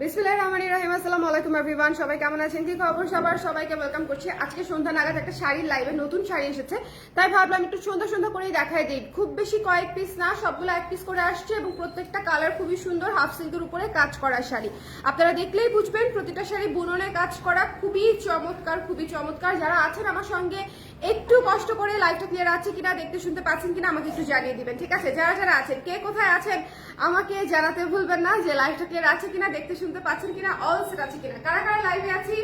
বিসমিল্লাহির রহমানির রহিম। আসসালামু আলাইকুম এভরিওয়ান, সবাই কেমন আছেন? কি খবর সবার? সবাইকে ওয়েলকাম করছি। আজকে সন্ধ্যা নাগাদ একটা শাড়ির লাইভে, নতুন শাড়ি এসেছে, তাই ভাবলাম একটু সুন্দর সুন্দর করেই দেখাই দিই। খুব বেশি কয়েক পিস না, সবগুলো এক পিস করে আসছে এবং প্রত্যেকটা কালার খুবই সুন্দর। হাফ সিল্কের উপরে কাজ করা শাড়ি, আপনারা দেখলেই বুঝবেন প্রতিটা শাড়ি বুননে কাজ করা, খুবই চমৎকার, খুবই চমৎকার। যারা আছেন আমার সঙ্গে একটু কষ্ট করে লাইভটা ক্লিয়ার আছে কিনা, দেখতে শুনতে পাচ্ছেন কিনা আমাকে একটু জানিয়ে দিবেন, ঠিক আছে? যারা যারা আছেন, কে কোথায় আছেন আমাকে জানাতে ভুলবেন না যে লাইভটা ক্লিয়ার আছে কিনা, দেখতে শুনতে পাচ্ছেন কিনা, অল সেট আছে কিনা। কারা কারা লাইভে আছি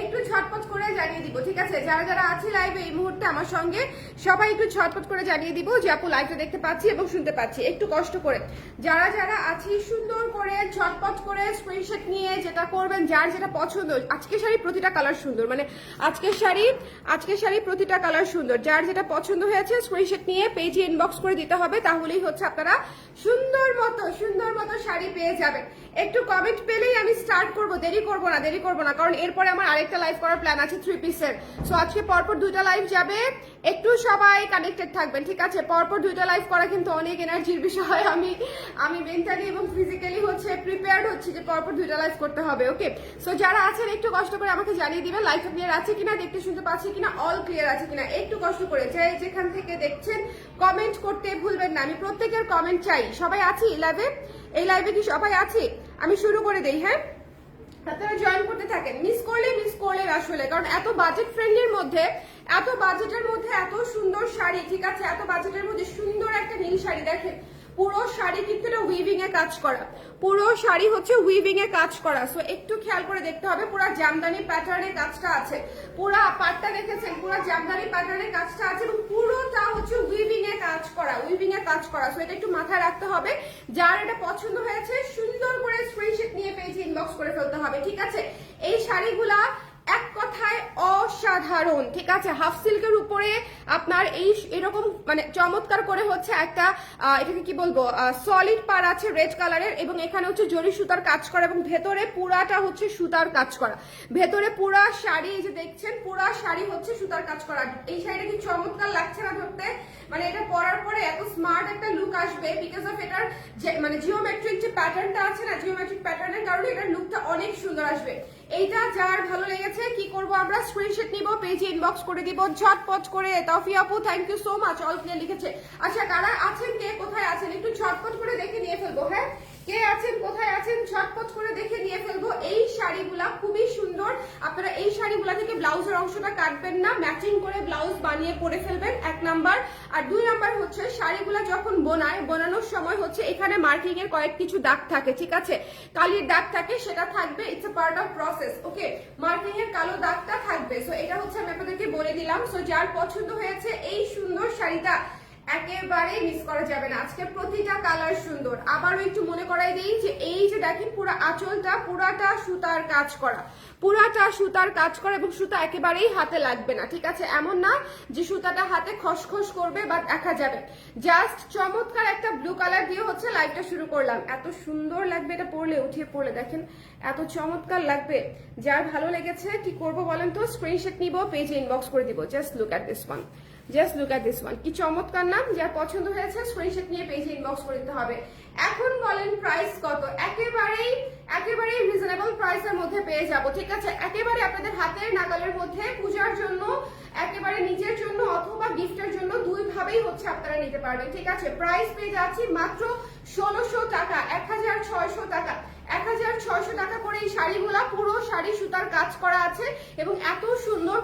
একটু ঝটপট করে জানিয়ে দিব, ঠিক আছে? যারা যারা আছি লাইভে এই মুহূর্তে আমার সঙ্গে, সবাই একটু ঝটপট করে জানিয়ে দিব যে আপু লাইভটা দেখতে পাচ্ছি এবং শুনতে পাচ্ছি। একটু কষ্ট করে যারা যারা আছি সুন্দর করে ঝটপট করে স্ক্রিনশট নিয়ে যেটা করবেন, যার যেটা পছন্দ। আজকের শাড়ি প্রতিটা কালার সুন্দর, মানে আজকের শাড়ি প্রতিটা কালার সুন্দর। যার যেটা পছন্দ হয়েছে স্ক্রিনশট নিয়ে পেজে ইনবক্স করে দিতে হবে, তাহলেই হচ্ছে আপনারা সুন্দর মতো শাড়ি পেয়ে যাবেন। একটু কমেন্ট পেলেই আমি স্টার্ট করব, দেরি করব না, কারণ এরপরে আমার আরেকটা লাইভ করার প্ল্যান আছে 3 পিসের। সো আজকে পরপর 2টা লাইভ যাবে, একটু সবাই কানেক্টেড থাকবেন, ঠিক আছে? পরপর 2টা লাইভ করা কিন্তু অনেক এনার্জির বিষয়। আমি মেন্টালি এবং ফিজিক্যালি হচ্ছে প্রিপেয়ার্ড হচ্ছি যে পরপর 2টা লাইভ করতে হবে, ওকে? সো যারা আছেন একটু কষ্ট করে আমাকে জানিয়ে দিবেন লাইভটা ক্লিয়ার আছে কিনা, দেখতে শুনতে পাচ্ছি কিনা, অল ক্লিয়ার আছে কিনা। একটু কষ্ট করে যেখান থেকে দেখছেন কমেন্ট করতে ভুলবেন না, আমি প্রত্যেকের কমেন্ট চাই। সবাই আছি লাইভে? এই লাইভে কি সবাই আছি? আমি শুরু করে দেই, হ্যাঁ? আপনারা জয়েন করতে থাকেন, মিস করলে আসলে, কারণ এত বাজেট ফ্রেন্ডলির মধ্যে, এত বাজেটের মধ্যে এত সুন্দর শাড়ি, ঠিক আছে? এত বাজেটের মধ্যে সুন্দর একটা নীল শাড়ি দেখেন। পুরো শাড়ি কিন্তু এটা উইভিং এ কাজ করা, পুরো শাড়ি হচ্ছে উইভিং এ কাজ করা। সো একটু খেয়াল করে দেখতে হবে, পুরো জামদানি প্যাটার্নে কাজটা আছে, পুরো পাটটা দেখেছেন, পুরো জামদানি প্যাটার্নে কাজটা আছে এবং পুরোটা হচ্ছে উইভিং এ কাজ করা। সো এটা একটু মাথায় রাখতে হবে। যার এটা পছন্দ হয়েছে সুন্দর করে স্ক্রিনশট নিয়ে পেজে ইনবক্স করে ফেলতে হবে, ঠিক আছে? এই শাড়িগুলা এক কথায় অসাধারণ, ঠিক আছে? হাফ সিল্কের উপরে আপনার এরকম মানে চমৎকার করে হচ্ছে একটা এটাকে কি বলবো, সলিড পার আছে রেড কালারের, এবং এখানে হচ্ছে জরি সুতার কাজ করা এবং ভেতরে পুরাটা হচ্ছে সুতার কাজ করা। ভেতরে পুরা শাড়ি, এই যে দেখছেন পুরা শাড়ি হচ্ছে সুতার কাজ করা। এই শাড়িটা কি চমৎকার লাগছে না ধরতে? মানে এটা পরার পরে এত স্মার্ট একটা লুক আসবে বিকজ অফ এটার মানে জিওমেট্রিক যে প্যাটার্নটা আছে না, জিওমেট্রিক প্যাটার্নের কারণে এটার লুকটা অনেক সুন্দর আসবে। এইটা যার ভালো লেগেছে কি করব আমরা, স্ক্রিনশট নিব, পেজে ইনবক্স করে দিব ঝটপট করে। তফি আপু thank you so much, all clear লিখেছে। আচ্ছা কারা আছেন, কে কোথায় আছেন একটু ঝটপট করে দেখে নিয়ে ফেলবো, হ্যাঁ? কে আছেন, কোথায় আছেন, ঝটপট করে দেখে নিয়ে ফেলবো। এই শাড়িগুলা খুবই সুন্দর। আপনারা এই শাড়িগুলা থেকে ব্লাউজের অংশটা কাটবেন না, ম্যাচিং করে ব্লাউজ বানিয়ে পরে ফেলবেন, 1 নাম্বার। আর 2 নাম্বার হচ্ছে শাড়িগুলা যখন বোনানোর সময় হচ্ছে এখানে মার্কিং এর কয়েক কিছু দাগ থাকে, ঠিক আছে? কালির দাগ থাকে, সেটা থাকবে, it's a part of process, okay? Marking এর কালো দাগটা থাকবে। সো এটা হচ্ছে আমি আপনাদেরকে বলে দিলাম। সো যার পছন্দ হয়েছে এই সুন্দর শাড়িটা একেবারেই মিস করা যাবে না। আজকে প্রতিটা কালার সুন্দর। আবারও একটু মনে করাই দিই যে এই যে দেখেন পুরো আঁচলটা পুরাটা সুতার কাজ করা, এবং সুতা একেবারেই হাতে লাগবে না, ঠিক আছে? এমন না যে সুতাটা হাতে খসখস করবে বা দেখা যাবে। জাস্ট চমৎকার একটা ব্লু কালার দিয়ে হচ্ছে লাইভটা শুরু করলাম। এত সুন্দর লাগবে এটা পরলে, উঠিয়ে পরলে দেখেন এত চমৎকার লাগবে। যার ভালো লেগেছে কি করব বলেন তো, স্ক্রিনশট নিব, পেজে ইনবক্স করে দিব। Just look at this one, কি চমৎকার নাম। যার পছন্দ হয়েছে স্ক্রিনশট নিয়ে পেজে ইনবক্স করে দিতে হবে। এখন বলেন প্রাইস কত? একেবারেই রিজনেবল প্রাইসের মধ্যে পেয়ে যাব, ঠিক আছে? একেবারে আপনাদের হাতের নাগালের মধ্যে, পূজার জন্য, একেবারে নিজের জন্য অথবা গিফটের জন্য, 2 ভাবেই হচ্ছে আপনারা নিতে পারবেন, ঠিক আছে? প্রাইস পেয়ে যাচ্ছি মাত্র 1600 টাকা, 1600 টাকা। 1600 টাকা করে এই শাড়িগুলা, পুরো শাড়ি সুতার কাজ করা আছে এবং এত সুন্দর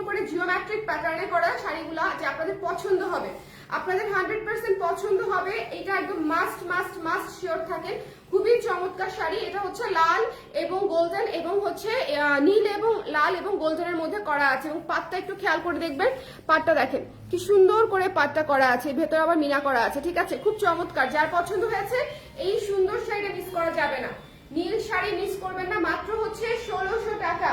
করে জিওমেট্রিক প্যাটার্নে করা শাড়িগুলা যে আপনাদের পছন্দ হবে, আপনাদের 100% পছন্দ হবে। এটা একদম মাস্ট শিওর থাকেন। খুবই চমৎকার শাড়ি। এটা হচ্ছে লাল এবং গোল্ডেন এবং হচ্ছে নীল এবং লাল এবং গোল্ডেনের মধ্যে করা আছে এবং পাটটা একটু খেয়াল করে দেখবেন, পাটটা দেখেন কি সুন্দর করে পাটটা করা আছে, ভেতরে আবার মিনা করা আছে, ঠিক আছে? খুব চমৎকার। যার পছন্দ হয়েছে এই সুন্দর শাড়িটা মিস করা যাবে না, নীল শাড়ি মিস করবেন না। মাত্র হচ্ছে 1600 টাকা,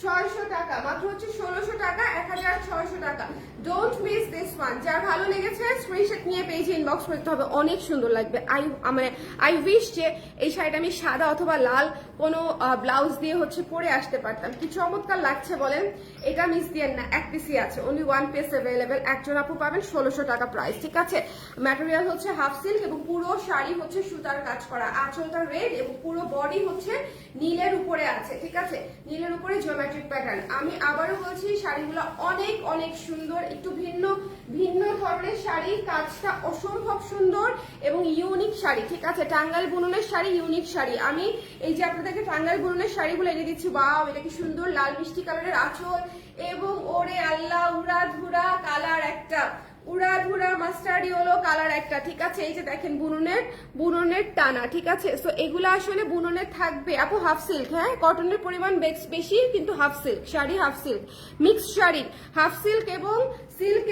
600 টাকা, মাত্র হচ্ছে 1600 টাকা, 1600 টাকা। Don't miss this one. যার ভালো লেগেছে স্ক্রিনশট নিয়ে পেজে ইনবক্স করতে হবে, অনেক সুন্দর লাগবে। আই উইশ যে এই শাড়িটা আমি সাদা অথবা লাল কোনো ব্লাউজ দিয়ে হচ্ছে পরে আসতে পারতাম, কি চমৎকার লাগছে বলেন। এটা মিস দিয়েন না, এক পিসই আছে, অনলি ওয়ান পিস অ্যাভেলেবেল। একজন আপু পাবেন 1600 টাকা প্রাইস, ঠিক আছে। ম্যাটেরিয়াল হচ্ছে হাফ সিল্ক এবং পুরো শাড়ি হচ্ছে সুতার কাজ করা, আঁচলটা রেড এবং পুরো বডি হচ্ছে নীলের উপরে আছে, ঠিক আছে, নীলের উপরে জিওমেট্রিক প্যাটার্ন। আমি আবারও বলছি শাড়িগুলো অনেক অনেক সুন্দর, একটু ভিন্ন ভিন্ন ধরনের শাড়ি, কাজটা অসম্ভব সুন্দর এবং ইউনিক শাড়ি, ঠিক আছে। টাঙ্গাইল বুননের শাড়ি, ইউনিক শাড়ি। আমি এই যে আপনাদেরকে টাঙ্গাইল বুননের শাড়িগুলো এনে দিচ্ছি, বাও এটা কি সুন্দর, লাল মিষ্টি কালারের আঁচল এবং ওরে আল্লাহ উড়া ধুরা কালার একটা, উড়াধুরা মাস্টার্ড ইয়েলো কালার একটা, ঠিক আছে। এই যে দেখেন বুননের টানা, ঠিক আছে। সো এগুলো আসলে বুননের থাকবে আপু, হাফ সিল্ক, হ্যাঁ কটনের পরিমাণ বেশি কিন্তু half silk sari, half silk mixed sari, half silk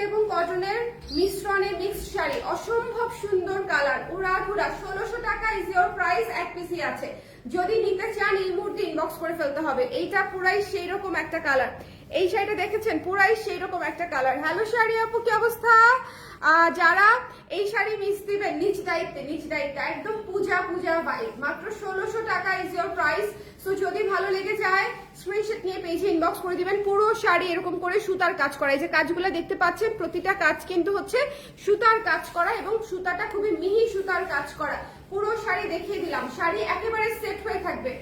এবং কটনের মিশ্রণে মিক্সড শাড়ি, অসম্ভব সুন্দর কালার, উড়াধুরা। 1600 টাকা ইজ ইওর প্রাইস, এক পিসি আছে। যদি নিতে চান এই মুহূর্তে ইনবক্স করে ফেলতে হবে। এইটা পুরাই সেই রকম একটা কালার, এই শাড়িটা দেখেছেন পুরাই সেই রকম একটা কালার। হ্যালো শাড়ি আপু, কি অবস্থা? যারা এই শাড়ি মিস দিবেন নিজ দায়িত্বে একদম পূজা ভাই, মাত্র 1600 টাকা ইজ ইওর প্রাইস। সো যদি ভালো লেগে যায় স্ক্রিনশট নিয়ে পেজে ইনবক্স করে দিবেন। পুরো শাড়ি এরকম করে সুতার কাজ করা, এই যে কাজগুলো দেখতে পাচ্ছেন প্রতিটা কাজ কিন্তু হচ্ছে সুতার কাজ করা এবং সুতাটা খুবই মিহি সুতার কাজ করা। পুরো শাড়ি দেখিয়ে দিলাম, শাড়ি একেবারে সেট হয়ে থাকবে,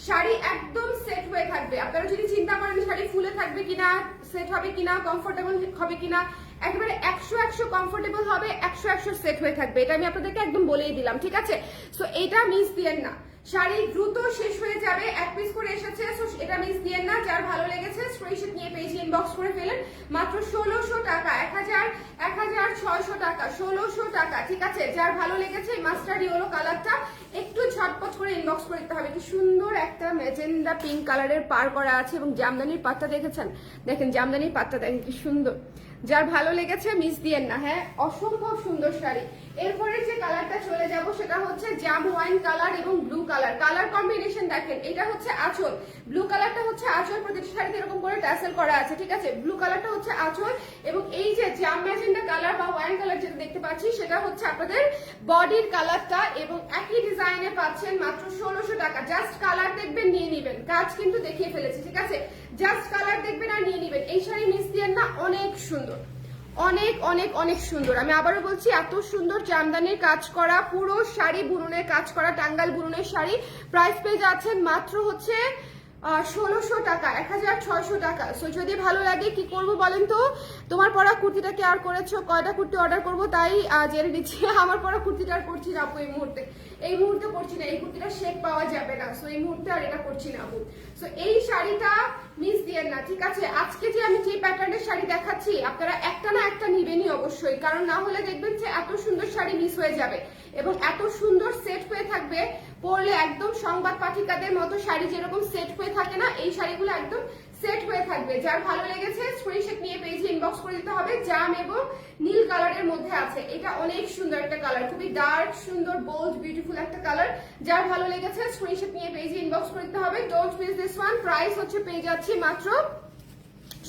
শাড়ি একদম সেট হয়ে থাকবে। আপনারা যদি চিন্তা করেন শাড়ি ফুলে থাকবে কিনা, সেট হবে কিনা, কমফোর্টেবল হবে কিনা, একেবারে 100 কমফোর্টেবল হবে, 100 সেট হয়ে থাকবে, এটা আমি আপনাদেরকে একদম বলেই দিলাম, ঠিক আছে। সো এটা মিস দিয়েন না, শাড়ি দ্রুত শেষ হয়ে যাবে, এক পিস করে এসেছে, সো এটা মিস দিয়েন না। যার ভালো লেগেছে স্ক্রিনশট নিয়ে পেজে ইনবক্স করে ফেলেন, মাত্র 1600 টাকা, 1600 টাকা, 1600 টাকা, ঠিক আছে। যার ভালো লেগেছে মাস্টার্ড ইয়েলো কালারটা একটু ঝটপট করে ইনবক্স করে দিতে হবে। কি সুন্দর একটা ম্যাজেন্ডা পিঙ্ক কালারের পার করা আছে এবং জামদানির পাটটা দেখেছেন, দেখেন জামদানির পাটটা দেখেন কি সুন্দর। যার ভালো লেগেছে মিস দিয়েন না, হ্যাঁ অসম্ভব সুন্দর শাড়ি। এরপরে যে কালারটা চলে যাব সেটা হচ্ছে জাম ওয়াইন কালার এবং ব্লু কালার, কালার কম্বিনেশন দেখেন। এটা হচ্ছে আঁচল, ব্লু কালারটা হচ্ছে আঁচল, প্রতিটা শাড়িতে এরকম করে ট্যাসেল করা আছে, ঠিক আছে। ব্লু কালারটা হচ্ছে আঁচল এবং এই যে জাম ম্যাজেন্ডা কালার বা ওয়াইন কালার যেটা দেখতে পাচ্ছি সেটা হচ্ছে আপনাদের বডির কালারটা এবং একই ডিজাইনে পাচ্ছেন মাত্র 1600 টাকা। জাস্ট কালার দেখবেন নিয়ে নিবেন, কাজ কিন্তু দেখিয়ে ফেলেছি, ঠিক আছে। জাস্ট কালার দেখবেন আর নিয়ে নিবেন। এই শাড়ি মিস দিয়েন না, অনেক সুন্দর, অনেক অনেক অনেক সুন্দর। আমি আবারও বলছি এত সুন্দর জামদানির কাজ করা, পুরো শাড়ি বুননের কাজ করা, টাঙ্গাইল বুননের শাড়ি। প্রাইস পেয়ে যাচ্ছেন মাত্র হচ্ছে 1600 টাকা, 1600 টাকা। সো যদি ভালো লাগে কি করব বলেন তো, তোমার পরা কুর্তিটা কি আর করেছো, কয়টা কুর্তি অর্ডার করব তাই জেনে দিচ্ছি। আমার পরা কুর্তিটা আর করছি না আপু, এই মুহূর্তে করছি না, এই কুর্তিটা শেপ পাওয়া যাবে না, সো এই মুহূর্তে আর এটা করছি না আপু। সো এই শাড়িটা মিস দিয়েন না, ঠিক আছে। আজকে যে আমি যে প্যাটার্নের শাড়ি দেখাচ্ছি আপনারা একটা না একটা নিবেনই অবশ্যই, কারণ না হলে দেখবেন যে এত সুন্দর শাড়ি মিস হয়ে যাবে এবং এত সুন্দর সেট হয়ে থাকবে, পরলে একদম সংবাদ পাঠিকাদের মতো শাড়ি যেরকম সেট হয়ে থাকে না, এই শাড়িগুলো একদম সেট হয়ে থাকবে। যার ভালো লেগেছে স্ক্রিনশট নিয়ে পেজে ইনবক্স করে দিতে হবে। জাম এবং নীল কালারের মধ্যে আছে, এটা অনেক সুন্দর একটা কালার, খুবই ডার্ক সুন্দর বোল্ড বিউটিফুল একটা কালার। যার ভালো লেগেছে স্ক্রিনশট নিয়ে পেজে ইনবক্স করে দিতে হবে। Don't miss this one. Price হচ্ছে পেয়ে যাচ্ছি মাত্র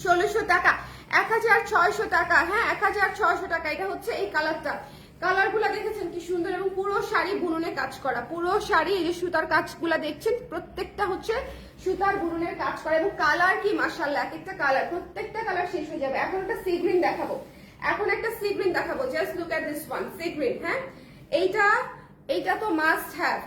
1600 টাকা, 1600 টাকা, হ্যাঁ 1600 টাকা। এটা হচ্ছে এই কালারটা, কালারগুলো দেখেছেন কি সুন্দর এবং পুরো শাড়ি বুননে কাজ করা, পুরো শাড়ি এই যে সুতার কাজগুলা দেখছেন প্রত্যেকটা হচ্ছে সুতার বুননের কাজ করা এবং কালার কি মাশাআল্লাহ, এক একটা কালার, প্রত্যেকটা কালার শেষ হয়ে যাবে। এখন একটা সি গ্রিন দেখাবো, just look at this one, sea green, হ্যাঁ এইটা তো মাস্ট হ্যাভ।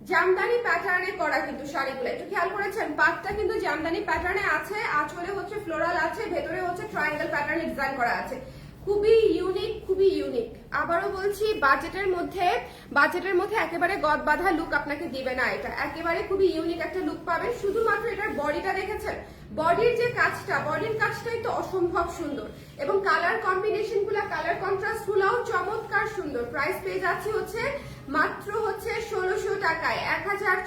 জামদানি প্যাটার্নে করা কিন্তু শাড়িগুলো একটু খেয়াল করেছেন, পাটটা কিন্তু জামদানি প্যাটার্নে আছে, আঁচলে হচ্ছে ফ্লোরাল আছে, ভেতরে হচ্ছে ট্রায়াঙ্গেল প্যাটার্নে ডিজাইন করা আছে, খুবই ইউনিক। আবারও বলছি বাজেটের মধ্যে একেবারে গদ বাঁধা লুক আপনাকে দিবে না, এটা একেবারে খুবই ইউনিক একটা লুক পাবেন। শুধুমাত্র এটার বডিটা দেখেছেন, বডির যে কাজটা, বডির কাজটাই তো অসম্ভব সুন্দর এবং কালার কম্বিনেশন গুলা, কালার কন্ট্রাস্ট গুলাও চমৎকার সুন্দর। প্রাইস পেয়ে যাচ্ছি হচ্ছে মাত্র হচ্ছে 1600 টাকায়,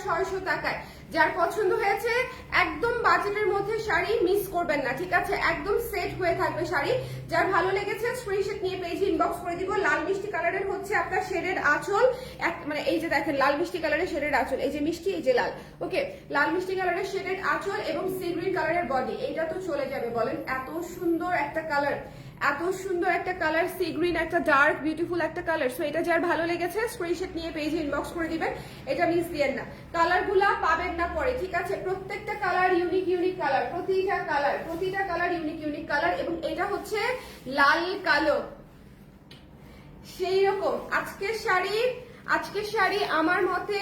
1600 টাকায়। যার পছন্দ হয়েছে একদম বাজেটের মধ্যে শাড়ি মিস করবেন না, ঠিক আছে, একদম সেট হয়ে থাকবে শাড়ি। যার ভালো লেগেছে স্ক্রিনশট নিয়ে পেজে ইনবক্স করে দিব। লাল মিষ্টি কালারের হচ্ছে আপনার শেডের আঁচল, মানে এই যে দেখেন লাল মিষ্টি কালারের শেডের আঁচল, এই যে মিষ্টি এই যে লাল, ওকে, লাল মিষ্টি কালারের শেডের আঁচল এবং সি গ্রিন কালারের বডি। এইটা তো চলে যাবে বলেন, এত সুন্দর একটা কালার, এত সুন্দর একটা কালার, সি গ্রিন একটা ডার্ক বিউটিফুল একটা কালার। সো এটা যার ভালো লেগেছে স্ক্রিনশট নিয়ে পেজে ইনবক্স করে দিবেন, এটা মিস দিয়েন না। কালারগুলা পাবেন না পরে, ঠিক আছে, প্রত্যেকটা কালার ইউনিক ইউনিক কালার, প্রতিটা কালার ইউনিক ইউনিক কালার। এবং এটা হচ্ছে লাল কালো, সেই রকম আজকের শাড়ি আমার মতে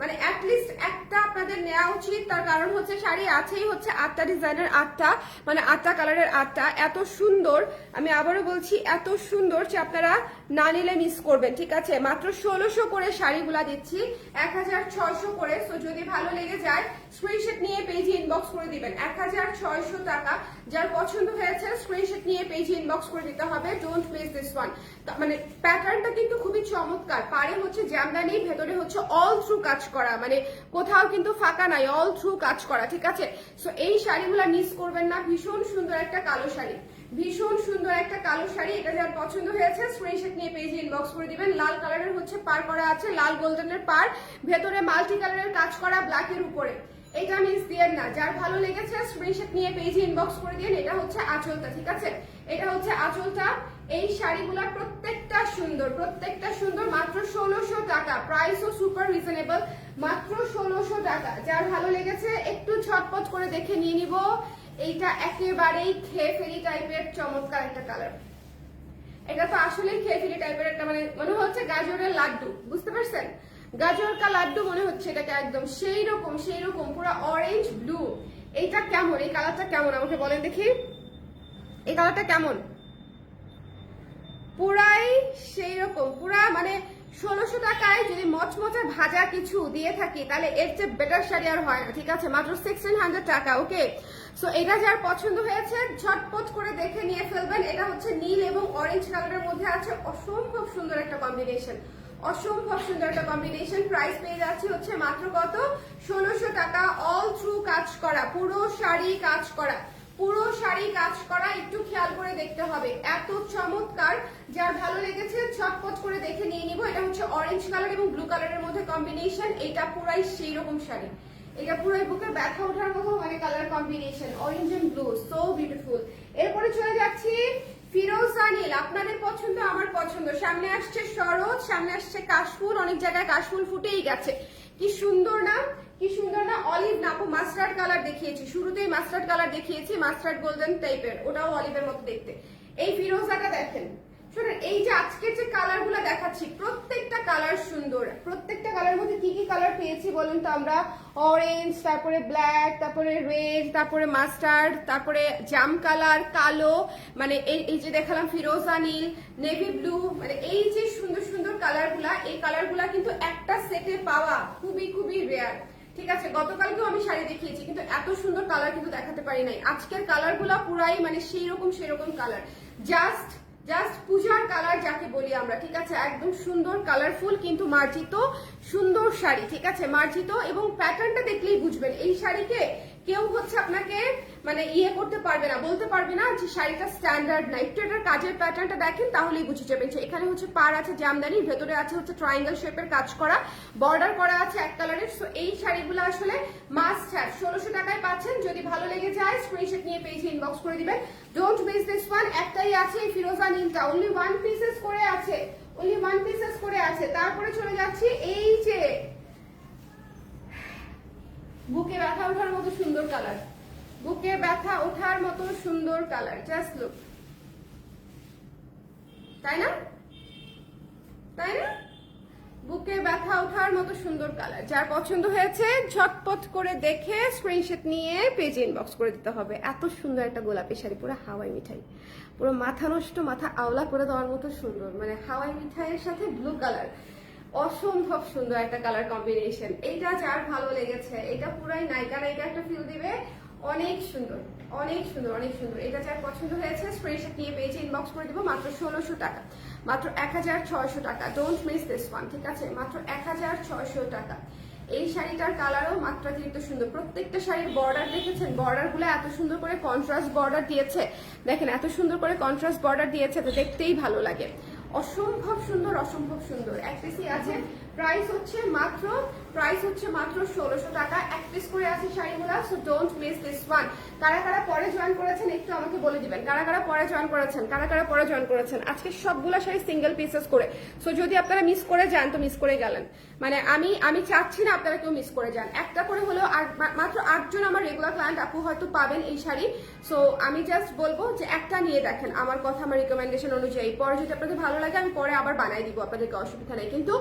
মানে অ্যাটলিস্ট একটা আপনাদের নেওয়া উচিত। তার কারণ হচ্ছে শাড়ি আছেই হচ্ছে 8টা ডিজাইনের 8টা, মানে 8টা কালারের 8টা, এত সুন্দর, আমি আবারও বলছি এত সুন্দর যে আপনারা না নিলে মিস করবেন, ঠিক আছে। মাত্র 1600 করে শাড়িগুলা দিচ্ছি, 1600 করে। সো যদি ভালো লেগে যায় স্ক্রিনশট নিয়ে পেজে ইনবক্স করে দিবেন, 1600 টাকা। যার পছন্দ হয়েছে স্ক্রিনশট নিয়ে পেজে ইনবক্স করে দিতে হবে, ডোন্ট মিস দিস ওয়ান। মানে প্যাটার্নটা কিন্তু খুবই চমৎকার, পাড়ে হচ্ছে জামদানি, ভেতরে হচ্ছে অল থ্রু কাজ করা, মানে কোথাও কিন্তু ফাঁকা নাই, অল থ্রু কাজ করা, ঠিক আছে। সো এই শাড়িগুলা মিস করবেন না, ভীষণ সুন্দর একটা কালো শাড়ি, ভীষণ সুন্দর একটা কালো শাড়ি। এটা যার পছন্দ হয়েছে স্ক্রিনশট নিয়ে পেজে ইনবক্স করে দিবেন। লাল কালারের হচ্ছে পার করা আছে, লাল গোল্ডেনের পার, ভেতরে মাল্টি কালারের কাজ করা ব্ল্যাকের উপরে, এটা মিস দিয়েন না। যার ভালো লেগেছে স্ক্রিনশট নিয়ে পেজে ইনবক্স করে দিন। এটা হচ্ছে আঁচলটা, ঠিক আছে, এটা হচ্ছে আঁচলটা। এই শাড়িগুলা প্রত্যেকটা সুন্দর, মাত্র 1600 টাকা, প্রাইসও সুপার রিজনেবল, মাত্র 1600 টাকা। যার ভালো লেগেছে একটু ঝটপট করে দেখে নিয়ে নিব। এইটা একেবারেই খেয়ে ফেলি টাইপের চমৎকার একটা কালার, এটা তো আসলেই খেয়ে ফেলি টাইপের একটা, মানে মনে হচ্ছে গাজরের লাড্ডু, বুঝতে পারছেন, গাজর কা লাড্ডু মনে হচ্ছে এটাকে, একদম সেই রকম পুরো অরেঞ্জ ব্লু। এইটা কেমন, এই কালারটা কেমন আমাকে বলেন দেখি, এই কালারটা কেমন? পুরাই সেই রকম, পুরা মানে 1600 টাকায় যদি মচমচে ভাজা কিছু দিয়ে থাকি তাহলে এর চেয়ে বেটার শাড়ি আর হয় না, ঠিক আছে, মাত্র 1600 টাকা, ওকে। সো এটা যার পছন্দ হয়েছে ঝটপট করে দেখে নিয়ে ফেলবেন। এটা হচ্ছে নীল এবং অরেঞ্জ কালারের মধ্যে আছে, অসম্ভব সুন্দর একটা কম্বিনেশন, অসম্ভব সুন্দর একটা কম্বিনেশন। প্রাইস পেয়ে যাচ্ছে হচ্ছে মাত্র কত, 1600 টাকা। অল থ্রু কাজ করা, পুরো শাড়ি কাজ করা, পুরো শাড়ি কাজ করা, একটু খেয়াল করে দেখতে হবে, এত চমৎকার। যার ভালো লেগেছে ঝটপট করে দেখে নিয়ে নিব। এটা হচ্ছে অরেঞ্জ কালার এবং ব্লু কালারের মধ্যে কম্বিনেশন, এটা পুরাই সেই রকম শাড়ি, এটা পুরাই বুকের ব্যথা ওঠার মতো মানে colour combination, orange and blue, so beautiful. এরপরে চলে যাচ্ছি ফিরোজা নীল, আপনাদের পছন্দ আমার পছন্দ। সামনে আসছে শরৎ, সামনে আসছে কাশফুল, অনেক জায়গায় কাশফুল ফুটেই গেছে, কি সুন্দর না, কি সুন্দর না। অলিভ না আপু, মাস্টার্ড কালার দেখিয়েছি, শুরুতেই মাস্টার্ড কালার দেখিয়েছি, মাস্টার্ড গোল্ডেন টাইপের, ওটাও অলিভের মতো দেখতে। এই ফিরোজাটা দেখেন, শুনুন, এই যে আজকের যে কালার গুলা দেখাচ্ছি প্রত্যেকটা কালার সুন্দর, প্রত্যেকটা কালার মধ্যে কি কি কালার পেয়েছি বলুন তো আমরা? অরেঞ্জ, তারপরে ব্ল্যাক, তারপরে রেড, তারপরে মাস্টার্ড, তারপরে জাম কালার, কালো, মানে এই যে দেখালাম ফিরোজা নীল, নেভি ব্লু, মানে এই যে সুন্দর সুন্দর কালার গুলা, এই কালার গুলা কিন্তু একটা সেটে পাওয়া খুবই রেয়ার, ঠিক আছে। গতকালকেও আমি শাড়ি দেখিয়েছি কিন্তু এত সুন্দর কালার কিন্তু দেখাতে পারি নাই। আজকের কালার গুলা পুরাই মানে সেই রকম কালার, জাস্ট পূজার কালার যাকে বলি আমরা, ঠিক আছে, একদম সুন্দর কালারফুল কিন্তু মার্জিত সুন্দর শাড়ি, ঠিক আছে, মার্জিত। এবং প্যাটার্নটা দেখলেই বুঝবেন এই শাড়িকে কেউ হচ্ছে আপনাকে মানে ইয়ে করতে পারবে না, বলতে পারবে না যে শাড়িটা স্ট্যান্ডার্ড না। একটু এটার কাজের প্যাটার্নটা দেখেন তাহলেই বুঝে যাবেন যে এখানে হচ্ছে পার আছে জামদানি, ভেতরে আছে হচ্ছে ট্রায়াঙ্গেল শেপের কাজ করা, বর্ডার করা আছে এক কালারের। সো এই শাড়িগুলো আসলে মাস্ট হ্যাভ, 1600 টাকায় পাচ্ছেন। যদি ভালো লেগে যায় স্ক্রিনশট নিয়ে পেজে ইনবক্স করে দিবেন, ডোন্ট মিস দিস ওয়ান। একটাই আছে এই ফিরোজা নীলটা, অনলি 1 পিসেস করে আছে, অনলি 1 পিসেস করে আছে। তারপরে চলে যাচ্ছি এই যে বুকে ব্যথা ওঠার মতো সুন্দর কালার, বুকে ব্যথা ওঠার মতো সুন্দর কালার, জাস্ট লুক, তাই না, তাই না, বুকে ব্যথা ওঠার মতো সুন্দর কালার। যার পছন্দ হয়েছে ঝটপট করে দেখে স্ক্রিনশট নিয়ে পেজে ইনবক্স করে দিতে হবে। এত সুন্দর একটা গোলাপি শাড়ি, পুরো হাওয়াই মিঠাই, পুরো মাথা নষ্ট, মাথা আওলা করে দেওয়ার মতো সুন্দর, মানে হাওয়াই মিঠাইয়ের সাথে ব্লু কালার, অসম্ভব সুন্দর একটা কালার কম্বিনেশন। এইটা যার ভালো লেগেছে, এটা পুরাই নায়িকা একটা ফিল দিবে, অনেক সুন্দর, অনেক সুন্দর, অনেক সুন্দর। এটা যার পছন্দ হয়েছে স্ক্রিনশট নিয়ে পেজে ইনবক্স করে দিব, মাত্র 1600 টাকা, মাত্র 1600 টাকা। ডোন্ট মিস দিস ওয়ান, ঠিক আছে, মাত্র 1600 টাকা। এই শাড়িটার কালারও মাত্রাতিরিক্ত সুন্দর। প্রত্যেকটা শাড়ির বর্ডার দেখেছেন, বর্ডারগুলো এত সুন্দর করে কন্ট্রাস্ট বর্ডার দিয়েছে। দেখেন এত সুন্দর করে কন্ট্রাস্ট বর্ডার দিয়েছে, তো দেখতেই ভালো লাগে। অসম্ভব সুন্দর, অসম্ভব সুন্দর। এক পিসই আছে, প্রাইস হচ্ছে মাত্র 1600 টাকা। এক পিস করে আছে শাড়িগুলো, so don't miss this one. কারা কারা পরে জয়েন করেছেন একটু আমাকে বলে দিবেন, কারা কারা পরে জয়েন করেছেন, কারা কারা পরে জয়েন করেছেন। আজকে সবগুলা শাড়ি সিঙ্গেল পিসেস করে, সো যদি আপনারা মিস করে যান তো মিস করে গেলেন। মানে আমি চাচ্ছি না আপনারা কেউ মিস করে যান। একটা করে হলেও মাত্র 8 জন আমার রেগুলার ক্লায়েন্ট আপু হয়তো পাবেন এই শাড়ি। সো আমি জাস্ট বলবো যে একটা নিয়ে দেখেন, আমার কথা, আমার রিকমেন্ডেশন অনুযায়ী। পরে যদি আপনাদের ভালো লাগে আমি পরে আবার বানাই দিব, আপনাদেরকে অসুবিধা নেই। কিন্তু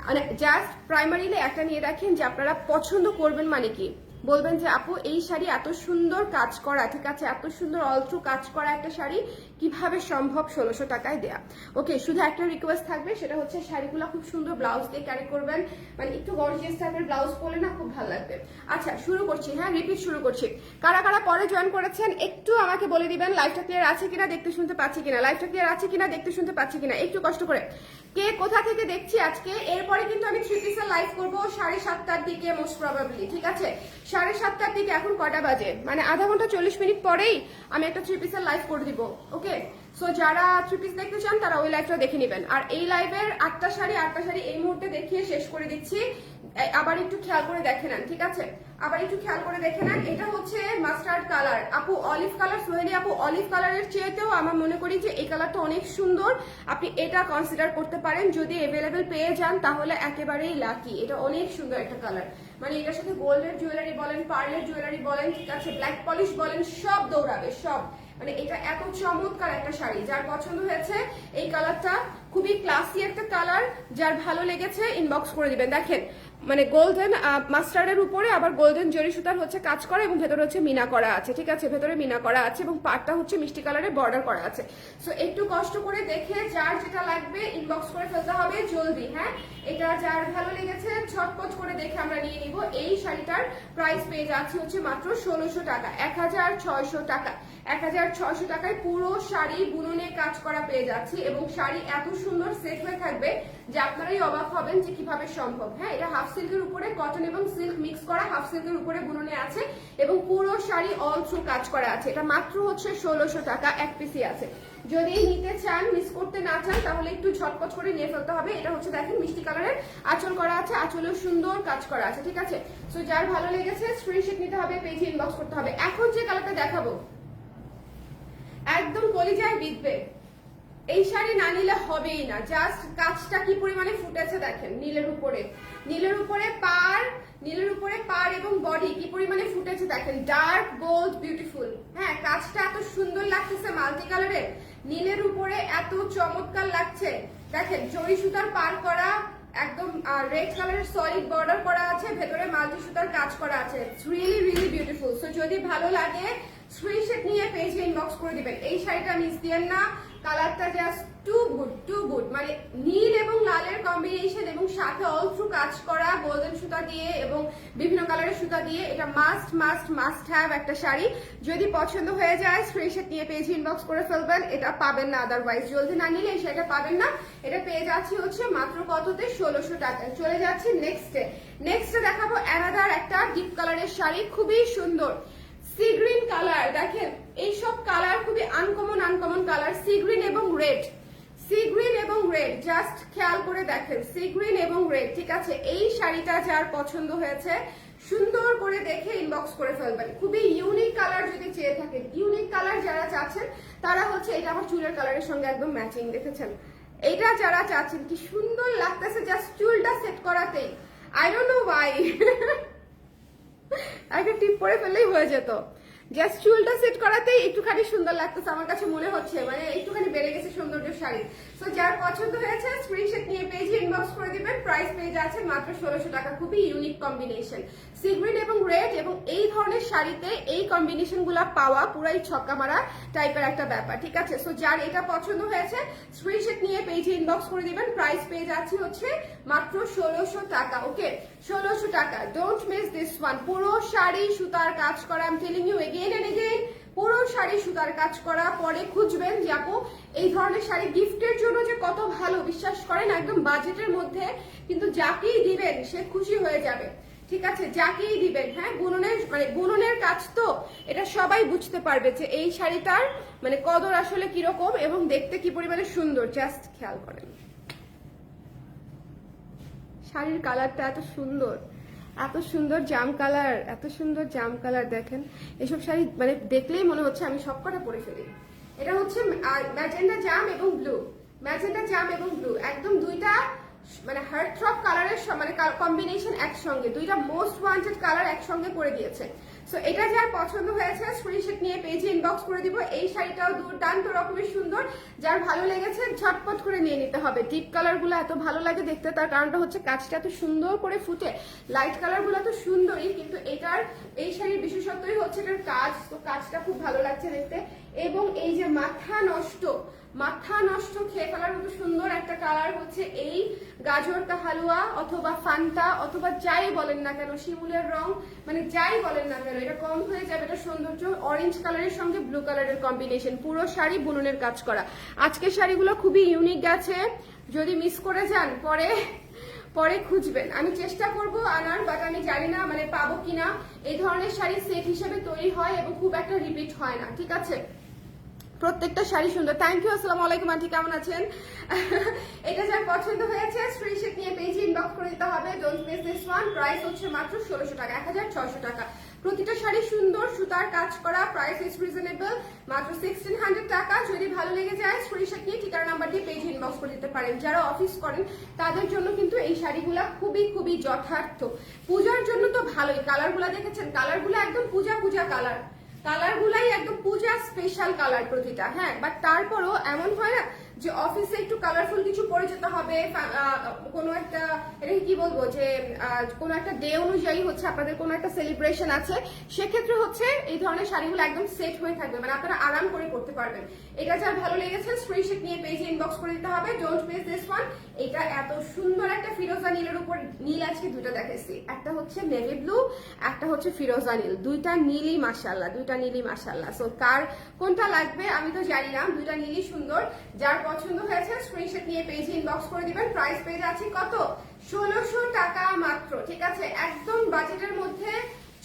মানে জাস্ট প্রাইমারিলি একটা নিয়ে দেখেন যে আপনারা পছন্দ করবেন। মানে কি বলবেন যে আপু এই শাড়ি এত সুন্দর কাজ করা, ঠিক আছে, এত সুন্দর অল থ্রু কাজ করা একটা শাড়ি কিভাবে সম্ভব 1600 টাকায় দেয়া। ওকে, শুধু একটা রিকোয়েস্ট থাকবে, সেটা হচ্ছে শাড়িগুলো খুব সুন্দর ব্লাউজ দিয়ে ক্যারি করবেন। মানে একটু গর্জিয়াস টাইপের ব্লাউজ পরলে না খুব ভালো লাগবে। আচ্ছা শুরু করছি, হ্যাঁ রিপিট শুরু করছি। কারা কারা পরে জয়েন করেছেন একটু আমাকে বলে দিবেন, লাইভটা ক্লিয়ার আছে কিনা, দেখতে শুনতে পাচ্ছি কিনা, লাইভটা ক্লিয়ার আছে কিনা, দেখতে শুনতে পাচ্ছি কিনা, একটু কষ্ট করে কে কোথা থেকে দেখছি আজকে। এরপরে কিন্তু আমি 3 পিসের লাইভ করবো 7:30টার দিকে মোস্ট প্রবাবলি, ঠিক আছে, 7:30টার দিকে। এখন কটা বাজে, মানে আধা ঘন্টা 40 মিনিট পরেই আমি একটা 3 পিসের লাইভ করে দিব। ওকে, সো যারা 3 পিস দেখতে চান তারা ওই লাইভটা দেখে নেবেন। আর এই লাইভের 8টা শাড়ি এই মুহূর্তে দেখিয়ে শেষ করে দিচ্ছি। আবার একটু খেয়াল করে দেখে নেন, ঠিক আছে, আবার একটু খেয়াল করে দেখে নেন। এটা হচ্ছে মাস্টার্ড কালার, আপু অলিভ কালার, সোহেলি আপু অলিভ কালারের চেয়েতেও আমার মনে করি যে এই কালারটা অনেক সুন্দর। আপনি এটা কনসিডার করতে পারেন, যদি অ্যাভেলেবেল পেয়ে যান তাহলে একেবারেই লাকি। এটা অনেক সুন্দর একটা কালার, মানে এটার সাথে গোল্ডের জুয়েলারি বলেন, পার্লের জুয়েলারি বলেন, ঠিক আছে, ব্ল্যাক পলিশ বলেন, সব দৌড়াবে সব। মানে এটা এত চমৎকার একটা শাড়ি, যার পছন্দ হয়েছে এই কালারটা খুবই ক্লাসি একটা কালার, যার ভালো লেগেছে ইনবক্স করে দিবেন। দেখেন মানে গোল্ডেন মাস্টার্ডের উপরে আবার গোল্ডেন জরি সুতার হচ্ছে কাজ করা, এবং ভেতরে হচ্ছে মিনা করা আছে, ঠিক আছে, ভেতরে মিনা করা আছে, এবং পাটটা হচ্ছে মিষ্টি কালারের বর্ডার করা আছে। সো একটু কষ্ট করে দেখে যার যেটা লাগবে ইনবক্স করে ফেলতে হবে জলদি, হ্যাঁ। এটা যার ভালো লেগেছে ঝটপট করে দেখে আমরা নিয়ে নিব। এই শাড়িটার প্রাইস পেয়ে যাচ্ছে হচ্ছে মাত্র 1600 টাকা, 1600 টাকা। 1600 টাকায় পুরো শাড়ি বুননে কাজ করা পেয়ে যাচ্ছি, এবং শাড়ি এত সুন্দর সেট হয়ে থাকবে যে আপনারাই অবাক হবেন যে কিভাবে সম্ভব। হ্যাঁ, এটা হাফ সিল্কের উপরে কটন এবং সিল্ক মিক্স করা, হাফ সিল্কের উপরে বুননে আছে, এবং পুরো শাড়ি অল থ্রু কাজ করা আছে। এটা মাত্র হচ্ছে 1600 টাকা, এক পিসি আছে। যদি নিতে চান, মিস করতে না চান, তাহলে একটু ঝটপট করে নিয়ে ফেলতে হবে। এটা হচ্ছে দেখেন মিষ্টি কালারের আঁচল করা আছে, আঁচলেও সুন্দর কাজ করা আছে, ঠিক আছে। সো যার ভালো লেগেছে স্ক্রিনশট নিতে হবে, পেজে ইনবক্স করতে হবে। এখন যে কালারটা দেখাবো একদম কলিজায় বিঁধবে, এই শাড়ি না নিলে হবেই না। জাস্ট কাজটা কি পরিমাণে ফুটেছে দেখেন, নীলের উপরে পার এবং বডি কি পরিমাণে ফুটেছে দেখেন, ডার্ক বোল্ড বিউটিফুল। হ্যাঁ, কাজটা এত সুন্দর লাগতেছে, মাল্টি কালারের নীলের উপরে এত চমৎকার লাগছে। দেখেন জরি সুতার পার করা, একদম রেড কালারের সলিড বর্ডার করা আছে, ভেতরে মাল্টি সুতার কাজ করা আছে। It's really really beautiful. So যদি ভালো লাগে স্ক্রিনশট নিয়ে পেজে ইনবক্স করে দিবেন। এই শাড়িটা মিস দিয়েন না, কালারটা জাস্ট টু গুড। মানে নীল এবং লালের কম্বিনেশন, এবং সাথে অল থ্রু কাজ করা গোল্ডেন সুতা দিয়ে এবং বিভিন্ন কালারের সুতা দিয়ে, এটা মাস্ট হ্যাভ একটা শাড়ি। যদি পছন্দ হয়ে যায় স্ক্রিনশট নিয়ে পেজে ইনবক্স করে ফেলবেন, এটা পাবেন না আদারওয়াইজ। জলদি না নিলে এই শাড়িটা পাবেন না। এটা পেয়ে যাচ্ছি হচ্ছে মাত্র কততে, 1600 টাকায়। চলে যাচ্ছি নেক্সটে দেখাবো অ্যানাদার একটা ডিপ কালারের শাড়ি, খুবই সুন্দর সি গ্রিন কালার। দেখেন এইসব কালার খুবই আনকমন কালার, সি গ্রিন এবং রেড, জাস্ট খেয়াল করে দেখেন, সি গ্রিন এবং রেড, ঠিক আছে। এই শাড়িটা যার পছন্দ হয়েছে সুন্দর করে দেখে ইনবক্স করে ফেলবেন। খুবই ইউনিক কালার যদি চেয়ে থাকেন, ইউনিক কালার যারা চাচ্ছেন তারা হচ্ছে, এটা আমার চুলের কালারের সঙ্গে একদম ম্যাচিং, দেখেছেন, এটা যারা চাচ্ছেন কি সুন্দর লাগতেছে জাস্ট চুলটা সেট করাতেই। আই ডোন্ট নো ওয়াই একটা টিপ পরে ফেললেই হয়ে যেত, জাস্ট চুলটা সেট করাতেই একটুখানি সুন্দর লাগতেছে আমার কাছে মনে হচ্ছে, মানে একটুখানি বেড়ে গেছে সৌন্দর্য শাড়ি। সো যার পছন্দ হয়েছে স্ক্রিনশট নিয়ে পেজে ইনবক্স করে দিবেন। প্রাইস পেয়ে যাচ্ছে মাত্র 1600 টাকা। খুবই ইউনিক কম্বিনেশন, সি গ্রিন এবং রেড, এবং এই ধরনের শাড়িতে এই কম্বিনেশন গুলা পাওয়া পুরাই ছক্কা মারা টাইপের একটা ব্যাপার, ঠিক আছে। সো যার এটা পছন্দ হয়েছে স্ক্রিনশট নিয়ে পেজে ইনবক্স করে দিবেন। প্রাইস পেয়ে যাচ্ছে হচ্ছে মাত্র 1600 টাকা। ওকে, 1600 টাকা, ডোন্ট মিস দিস ওয়ান। পুরো শাড়ি সুতার কাজ করা, I am telling you again and again, পুরো শাড়ি সুতার কাজ করা। পরে খুঁজবেন যে আপু এই ধরনের শাড়ি গিফটের জন্য যে কত ভালো, বিশ্বাস করেন একদম বাজেটের মধ্যে, কিন্তু যাকেই দিবেন সে খুশি হয়ে যাবে। ঠিক আছে, যাকেই দিবেন, হ্যাঁ বুননের মানে বুননের কাজ তো এটা সবাই বুঝতে পারবে যে এই শাড়িটার মানে কদর আসলে কিরকম এবং দেখতে কি পরিমাণে সুন্দর। জাস্ট খেয়াল করেন শাড়ির কালারটা এত সুন্দর, এত সুন্দর জাম কালার, এত সুন্দর জাম কালার। দেখেন এসব শাড়ি মানে দেখলেই মনে হচ্ছে আমি সবকটা পরে ফেলি। এটা হচ্ছে ম্যাজেন্ডা জাম এবং ব্লু, ম্যাজেন্ডা জাম এবং ব্লু একদম দুইটা মানে হার্ট থ্রপ কালারের মানে কম্বিনেশন একসঙ্গে, দুইটা মোস্ট ওয়ান্টেড কালার একসঙ্গে করে দিয়েছে। সো এটা যার পছন্দ হয়েছে স্ক্রিনশট নিয়ে পেজে ইনবক্স করে দিব। এই শাড়িটাও দুর্দান্ত রকমের সুন্দর, যার ভালো লেগেছে ঝটপট করে নিয়ে নিতে হবে। ডিপ কালার গুলো এত ভালো লাগে দেখতে, তার কারণটা হচ্ছে কাজটা এত সুন্দর করে ফুটে। লাইট কালার গুলো তো সুন্দরই, কিন্তু এটার এই শাড়ির বিশেষত্বই হচ্ছে এটার কাজ, তো কাজটা খুব ভালো লাগছে দেখতে। এবং এই যে মাথা নষ্ট খেয়ে ফেলার মতো সুন্দর একটা কালার হচ্ছে এই গাজর কা হালুয়া অথবা ফান্টা অথবা যাই বলেন না কেন, শিমুলের রং মানে যাই বলেন না কেন, এটা কম হয়ে যাবে। এটা সৌন্দর্য অরেঞ্জ কালারের সঙ্গে ব্লু কালারের কম্বিনেশন, পুরো শাড়ি বুননের কাজ করা। আজকের শাড়িগুলো খুবই ইউনিক গেছে, যদি মিস করে যান পরে খুঁজবেন। আমি চেষ্টা করব আনার, বাট আমি জানি না মানে পাবো কিনা। এই ধরনের শাড়ি সেট হিসেবে তৈরি হয় এবং খুব একটা রিপিট হয় না, ঠিক আছে। প্রত্যেকটা শাড়ি সুন্দর। থ্যাংক ইউ, আসসালামু আলাইকুম আন্টি, কেমন আছেন? এটা যার পছন্দ হয়েছে স্ক্রিনশট নিয়ে পেজে ইনবক্স করে দিতে হবে। Don't miss this one. Price হচ্ছে মাত্র 1600 টাকা, 1600 টাকা। প্রতিটা শাড়ি সুন্দর, সুতার কাজ করা, প্রাইস ইজ রিজনেবল, মাত্র 1600 টাকা। যদি ভালো লেগে যায় স্ক্রিনশট নিয়ে ঠিকানা নাম্বার দিয়ে পেজে ইনবক্স করে দিতে পারেন। যারা অফিস করেন তাদের জন্য কিন্তু এই শাড়িগুলা খুবই খুবই যথার্থ। পূজার জন্য তো ভালোই। কালারগুলা দেখেছেন, কালারগুলো একদম পূজা কালার, কালারগুলাই একদম পূজা স্পেশাল কালার প্রতিটা, হ্যাঁ। বাট তারপরও এমন হয় না যে অফিসে একটু কালারফুল কিছু পরে যেতে হবে, কোনো একটা এটাকে কি বলবো যে কোনো একটা ডে অনুযায়ী হচ্ছে আপনাদের কোনো একটা সেলিব্রেশন আছে, সেক্ষেত্রে হচ্ছে এই ধরনের শাড়িগুলো একদম সেট হয়ে থাকবে, মানে আপনারা আরাম করে করতে পারবেন। এটা যার ভালো লেগেছে স্ক্রিনশট নিয়ে পেজে ইনবক্স করে দিতে হবে। Don't miss this one. এটা এত সুন্দর একটা ফিরোজা নীলের উপর, নীল আজকে দুটো দেখাইছি, একটা হচ্ছে নেভি ব্লু, একটা হচ্ছে ফিরোজা নীল, দুইটা নীলই মাশাআল্লাহ, দুইটা নীলই মাশাআল্লাহ। সো কার কোনটা লাগবে আমি তো জানি না, দুইটা নীলই সুন্দর। যার পছন্দ হয়েছে স্ক্রিনশট নিয়ে পেজে ইনবক্স করে দিবেন। প্রাইস পেয়ে যাচ্ছে কত? 1600 টাকা মাত্র, ঠিক আছে। একদম বাজেটের মধ্যে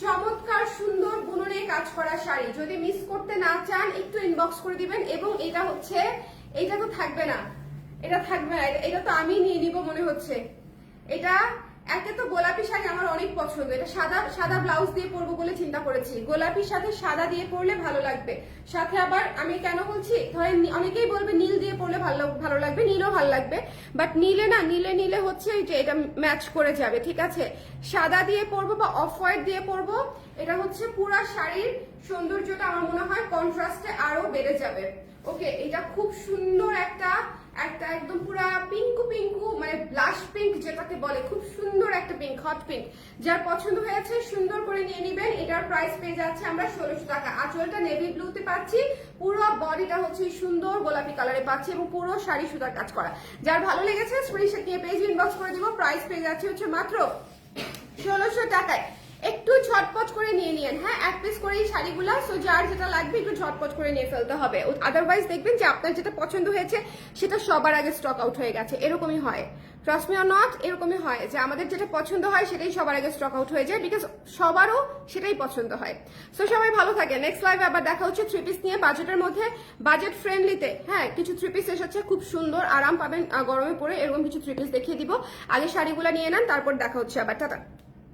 চমৎকার সুন্দর বুননে কাজ করা শাড়ি। যদি মিস করতে না চান একটু ইনবক্স করে দিবেন। এবং এটা হচ্ছে, এটা তো থাকবে না, এটা থাকবে না, এটা তো আমি নিয়ে নিব মনে হচ্ছে। এটা একে তো গোলাপি শাড়ি আমার অনেক পছন্দ, এটা সাদা ব্লাউজ দিয়ে পরবো বলে চিন্তা করেছি। গোলাপির সাথে সাদা দিয়ে পরলে ভালো লাগবে, সাথে আবার আমি কেন বলছি, ধরেন অনেকেই বলবে নীল দিয়ে পরলে ভালো লাগবে, নীলও ভালো লাগবে, বাট নীলে হচ্ছে যে এটা ম্যাচ করে যাবে, ঠিক আছে। সাদা দিয়ে পরবো বা অফ হোয়াইট দিয়ে পরবো, এটা হচ্ছে পুরা শাড়ির সৌন্দর্যটা আমার মনে হয় কন্ট্রাস্টে আরো বেড়ে যাবে। ওকে, এটা খুব সুন্দর একটা একদম পুরা পিঙ্কু মানে ব্লাশ পিঙ্ক যেটাকে বলে, খুব সুন্দর একটা পিঙ্ক, হট পিঙ্ক। যার পছন্দ হয়েছে সুন্দর করে নিয়ে নিবেন। এটার প্রাইস পেয়ে যাচ্ছে আমরা 1600 টাকা। আঁচলটা নেভি ব্লুতে পাচ্ছি, পুরো বডিটা হচ্ছে সুন্দর গোলাপি কালারে পাচ্ছি এবং পুরো শাড়ি সুতার কাজ করা। যার ভালো লেগেছে স্ক্রিনশট নিয়ে পেজ ইনবক্স করে দিব। প্রাইস পেয়ে যাচ্ছে হচ্ছে মাত্র 1600 টাকায়। একটু ঝটপট করে নিয়ে নিয়েন, হ্যাঁ, এক পিস করে এই শাড়িগুলা। সো যার যেটা লাগবে একটু ঝটপট করে নিয়ে ফেলতে হবে, আদারওয়াইজ দেখবেন যে আপনার যেটা পছন্দ হয়েছে সেটা সবার আগে স্টক আউট হয়ে গেছে। এরকমই হয়, ট্রাস্ট মি অর নট, এরকমই হয় যে আমাদের যেটা পছন্দ হয় সেটাই সবার আগে স্টক আউট হয়ে যায়, বিকজ সবারও সেটাই পছন্দ হয়। সো সবাই ভালো থাকে। নেক্সট লাইভে আবার দেখা হচ্ছে থ্রি পিস নিয়ে, বাজেটের মধ্যে, বাজেট ফ্রেন্ডলিতে। হ্যাঁ, কিছু থ্রি পিস এসেছে খুব সুন্দর, আরাম পাবেন গরমে পরে, এরকম কিছু থ্রি পিস দেখিয়ে দিব। আগে শাড়িগুলো নিয়ে নেন, তারপর দেখা হচ্ছে আবার। টাটা।